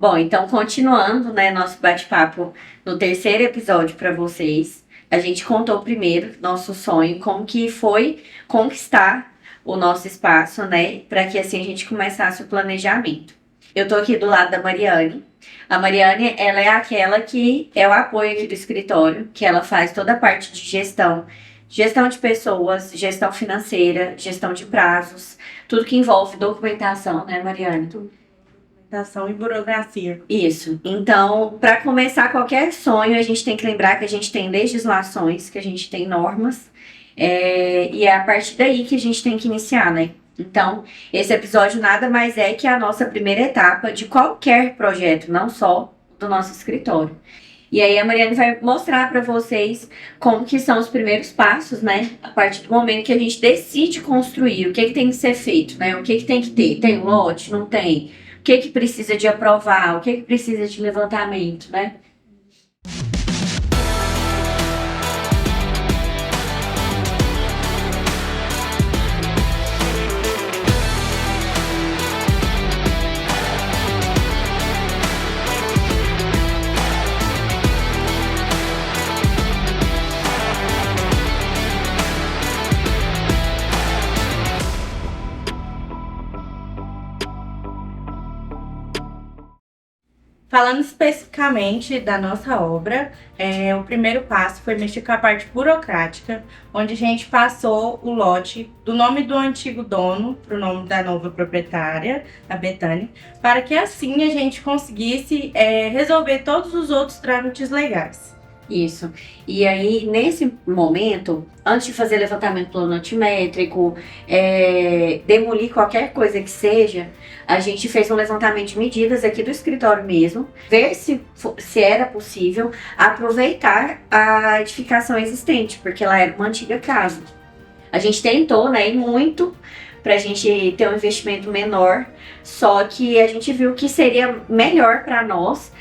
Bom, então continuando, né, nosso bate-papo no terceiro episódio para vocês, a gente contou primeiro nosso sonho, como que foi conquistar o nosso espaço, né, para que assim a gente começasse o planejamento. Eu tô aqui do lado da Mariane. A Mariane, ela é aquela que é o apoio aqui do escritório, que ela faz toda a parte de gestão de pessoas, gestão financeira, gestão de prazos, tudo que envolve documentação, né, Mariane? Documentação e burocracia. Isso. Então, para começar qualquer sonho, a gente tem que lembrar que a gente tem legislações, que a gente tem normas, e é a partir daí que a gente tem que iniciar, né? Então, esse episódio nada mais é que a nossa primeira etapa de qualquer projeto, não só do nosso escritório. E aí a Mariane vai mostrar para vocês como que são os primeiros passos, né? A partir do momento que a gente decide construir, o que tem que ser feito, né? O que tem que ter? Tem um lote? Não tem? O que precisa de aprovar? O que precisa de levantamento, né? Falando especificamente da nossa obra, o primeiro passo foi mexer com a parte burocrática, onde a gente passou o lote do nome do antigo dono para o nome da nova proprietária, a Betânia, para que assim a gente conseguisse resolver todos os outros trâmites legais. Isso. E aí, nesse momento, antes de fazer levantamento planimétrico, demolir qualquer coisa que seja, a gente fez um levantamento de medidas aqui do escritório mesmo, ver se era possível aproveitar a edificação existente, porque ela era uma antiga casa. A gente tentou, né, e muito, para a gente ter um investimento menor, só que a gente viu que seria melhor para nós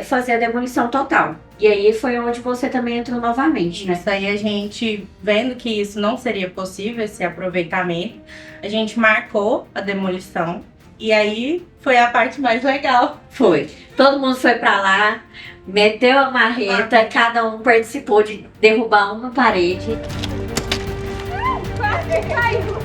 fazer a demolição total. E aí foi onde você também entrou novamente, né? Isso aí a gente, vendo que isso não seria possível, esse aproveitamento, a gente marcou a demolição. E aí foi a parte mais legal. Foi. Todo mundo foi pra lá, meteu a marreta, cada um participou de derrubar uma parede. Quase caiu.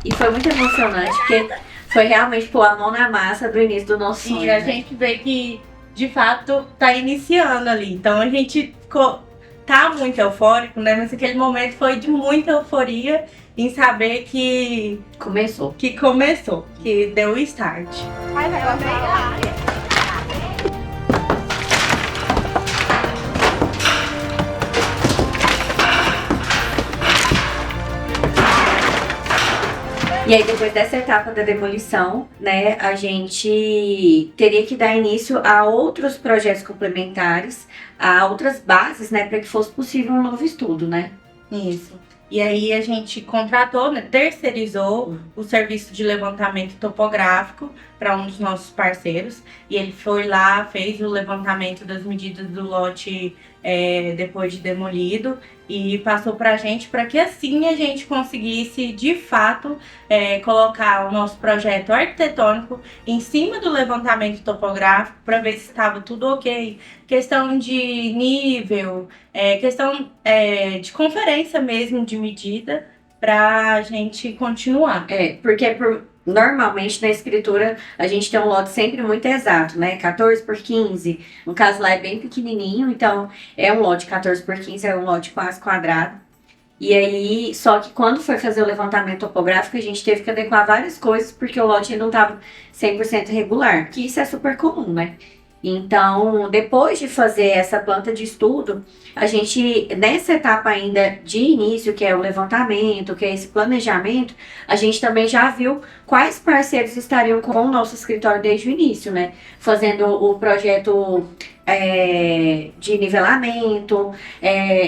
E foi muito emocionante, porque foi realmente pôr a mão na massa do início do nosso sonho. E a gente vê que, de fato, tá iniciando ali. Então a gente tá muito eufórico, né? Mas aquele momento foi de muita euforia em saber que começou, que deu o start. Vai pegar. E aí, depois dessa etapa da demolição, né, a gente teria que dar início a outros projetos complementares, a outras bases, né, para que fosse possível um novo estudo, né? Isso. E aí a gente contratou, né, terceirizou o serviço de levantamento topográfico para um dos nossos parceiros. E ele foi lá, fez o levantamento das medidas do lote depois de demolido e passou para a gente para que assim a gente conseguisse, de fato, colocar o nosso projeto arquitetônico em cima do levantamento topográfico para ver se estava tudo ok. Questão de nível, questão de conferência mesmo de medida para a gente continuar. Porque normalmente na escritura a gente tem um lote sempre muito exato, né? 14 por 15. No caso lá é bem pequenininho, então é um lote 14 por 15, é um lote quase quadrado. E aí, só que quando foi fazer o levantamento topográfico, a gente teve que adequar várias coisas, porque o lote não estava 100% regular, que isso é super comum, né? Então, depois de fazer essa planta de estudo, a gente, nessa etapa ainda de início, que é o levantamento, que é esse planejamento, a gente também já viu quais parceiros estariam com o nosso escritório desde o início, né? Fazendo o projeto de nivelamento,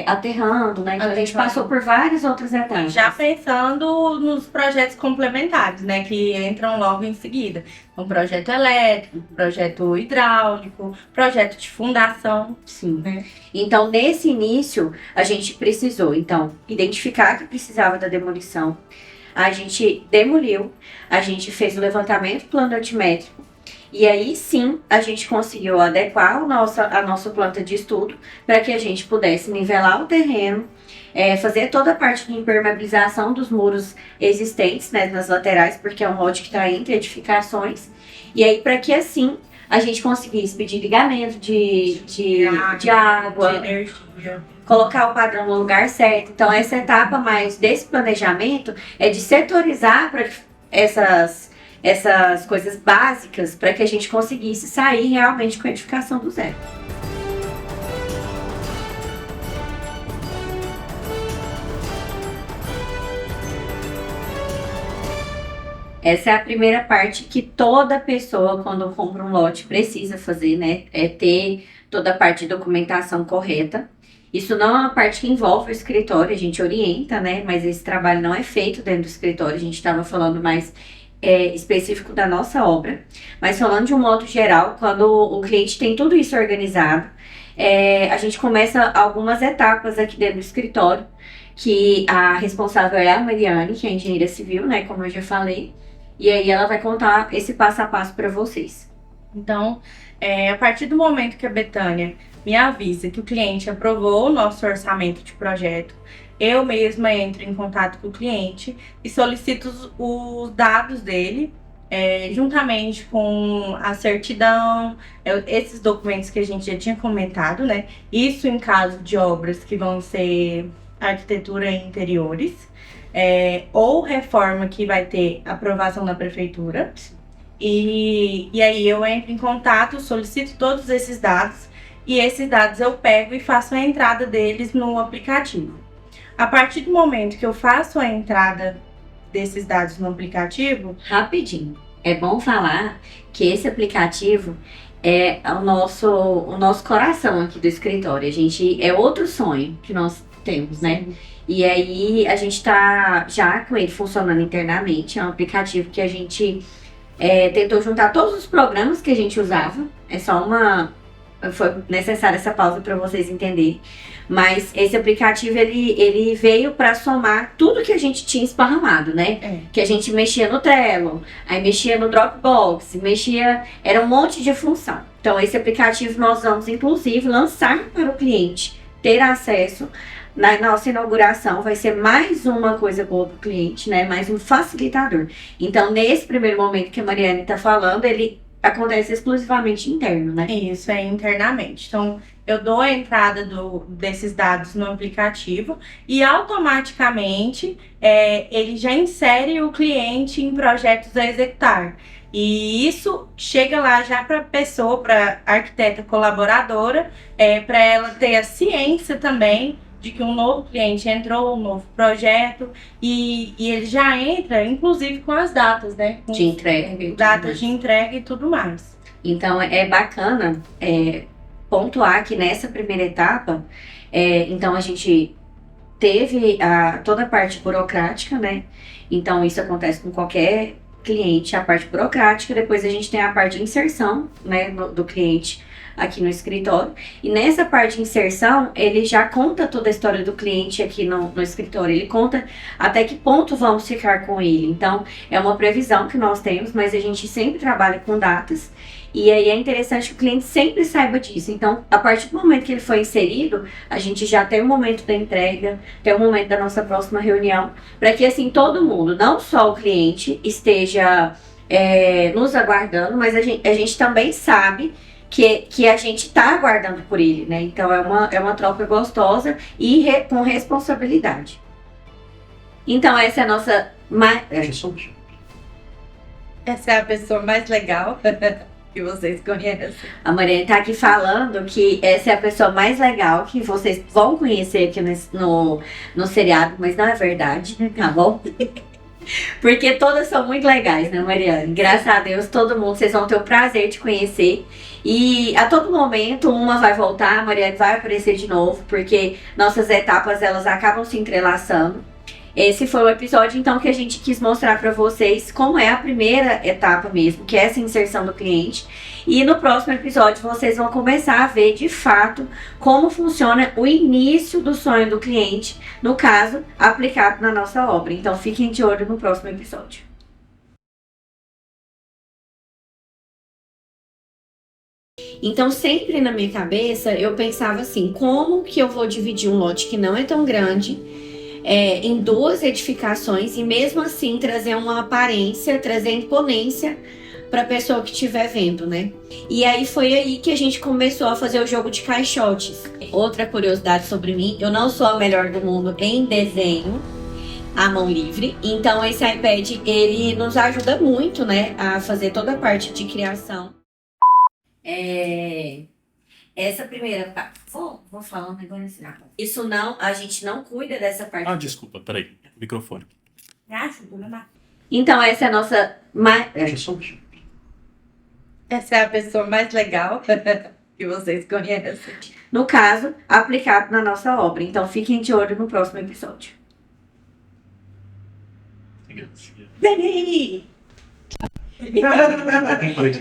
aterrando, né? Então a gente passou por várias outras etapas. Já pensando nos projetos complementares, né, que entram logo em seguida. Um projeto elétrico, projeto hidráulico, projeto de fundação. Sim. Né? Então, nesse início, a gente precisou, então, identificar que precisava da demolição. A gente demoliu, a gente fez o levantamento planométrico, e aí sim a gente conseguiu adequar a nossa planta de estudo para que a gente pudesse nivelar o terreno, fazer toda a parte de impermeabilização dos muros existentes, né, nas laterais, porque é um lote que está entre edificações, e aí para que assim a gente conseguisse pedir ligamento de água, de energia, colocar o padrão no lugar certo. Então, essa etapa mais desse planejamento é de setorizar para essas coisas básicas para que a gente conseguisse sair realmente com a edificação do zero. Essa é a primeira parte que toda pessoa, quando compra um lote, precisa fazer, né? É ter toda a parte de documentação correta. Isso não é uma parte que envolve o escritório, a gente orienta, né? Mas esse trabalho não é feito dentro do escritório, a gente estava falando mais específico da nossa obra. Mas falando de um modo geral, quando o cliente tem tudo isso organizado, a gente começa algumas etapas aqui dentro do escritório, que a responsável é a Mariane, que é engenheira civil, né? Como eu já falei. E aí ela vai contar esse passo a passo para vocês. Então, a partir do momento que a Betânia me avisa que o cliente aprovou o nosso orçamento de projeto, eu mesma entro em contato com o cliente e solicito os dados dele, juntamente com a certidão, esses documentos que a gente já tinha comentado, né? Isso em caso de obras que vão ser arquitetura e interiores, ou reforma que vai ter aprovação da prefeitura. E aí eu entro em contato, solicito todos esses dados e esses dados eu pego e faço a entrada deles no aplicativo. A partir do momento que eu faço a entrada desses dados no aplicativo... Rapidinho, é bom falar que esse aplicativo é o nosso coração aqui do escritório. A gente, é outro sonho que nós temos, né? Sim. E aí a gente tá já com ele funcionando internamente. É um aplicativo que a gente tentou juntar todos os programas que a gente usava. Foi necessária essa pausa para vocês entenderem. Mas esse aplicativo, ele veio para somar tudo que a gente tinha esparramado, né? Que a gente mexia no Trello, aí mexia no Dropbox, era um monte de função. Então, esse aplicativo nós vamos, inclusive, lançar para o cliente ter acesso. Na nossa inauguração vai ser mais uma coisa boa para o cliente, né? Mais um facilitador. Então, nesse primeiro momento que a Mariane está falando, ele acontece exclusivamente interno, né? Isso, internamente. Então, eu dou a entrada desses dados no aplicativo e automaticamente ele já insere o cliente em projetos a executar. E isso chega lá já para a pessoa, para a arquiteta colaboradora, para ela ter a ciência também de que um novo cliente entrou, um novo projeto, e ele já entra, inclusive, com as datas, né? Com de entrega. datas de entrega e tudo mais. Então, é bacana pontuar que nessa primeira etapa, então a gente teve toda a parte burocrática, né? Então, isso acontece com qualquer cliente, a parte burocrática. Depois a gente tem a parte de inserção, né, do cliente aqui no escritório. E nessa parte de inserção, ele já conta toda a história do cliente aqui no escritório. Ele conta até que ponto vamos ficar com ele. Então, é uma previsão que nós temos, mas a gente sempre trabalha com datas. E aí é interessante que o cliente sempre saiba disso. Então, a partir do momento que ele foi inserido, a gente já tem o momento da entrega, tem o momento da nossa próxima reunião, para que assim todo mundo, não só o cliente, esteja nos aguardando, mas a gente também sabe que a gente está aguardando por ele, né? Então é uma troca gostosa e com responsabilidade. Então essa é a nossa... Essa é a pessoa mais legal que vocês conhecem. A Mariane tá aqui falando que essa é a pessoa mais legal que vocês vão conhecer aqui no seriado, mas não é verdade, tá bom? Porque todas são muito legais, né, Mariane? Graças a Deus, todo mundo, vocês vão ter o prazer de conhecer. E a todo momento, uma vai voltar, a Mariane vai aparecer de novo, porque nossas etapas, elas acabam se entrelaçando. Esse foi o episódio, então, que a gente quis mostrar para vocês como é a primeira etapa mesmo, que é essa inserção do cliente. E no próximo episódio, vocês vão começar a ver, de fato, como funciona o início do sonho do cliente, no caso, aplicado na nossa obra. Então, fiquem de olho no próximo episódio. Então, sempre na minha cabeça, eu pensava assim, como que eu vou dividir um lote que não é tão grande, em 2 edificações e mesmo assim trazer uma aparência, trazer imponência para a pessoa que estiver vendo, né? E aí foi aí que a gente começou a fazer o jogo de caixotes. Outra curiosidade sobre mim, eu não sou a melhor do mundo em desenho à mão livre, então esse iPad, ele nos ajuda muito, né, a fazer toda a parte de criação. Essa primeira parte. Vou falar um negócio assim. Isso não, a gente não cuida dessa parte. Ah, desculpa, peraí. Microfone. Então, essa é a nossa. Essa é a pessoa mais legal que vocês conhecem. No caso, aplicado na nossa obra. Então, fiquem de olho no próximo episódio. Peraí! Oi.